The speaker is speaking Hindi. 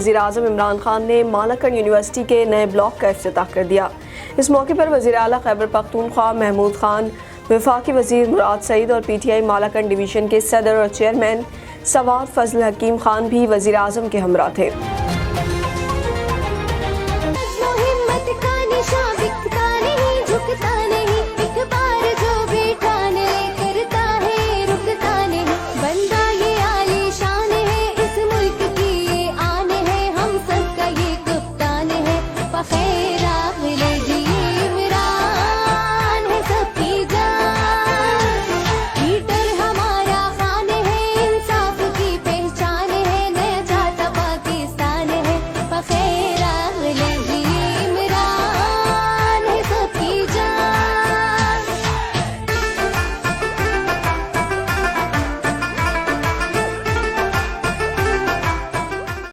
वज़ीर-ए-आज़म इमरान खान ने मालाकंड यूनिवर्सिटी के नए ब्लॉक का इफ्तिताह कर दिया। इस मौके पर वज़ीर आला खैबर पख्तूनख्वा महमूद खान, वफाकी वज़ीर मुराद सईद और PTI मालाकंड डिवीज़न के सदर और चेयरमैन सवाद फजल हकीम खान भी वज़ीर-ए-आज़म के हमरा थे।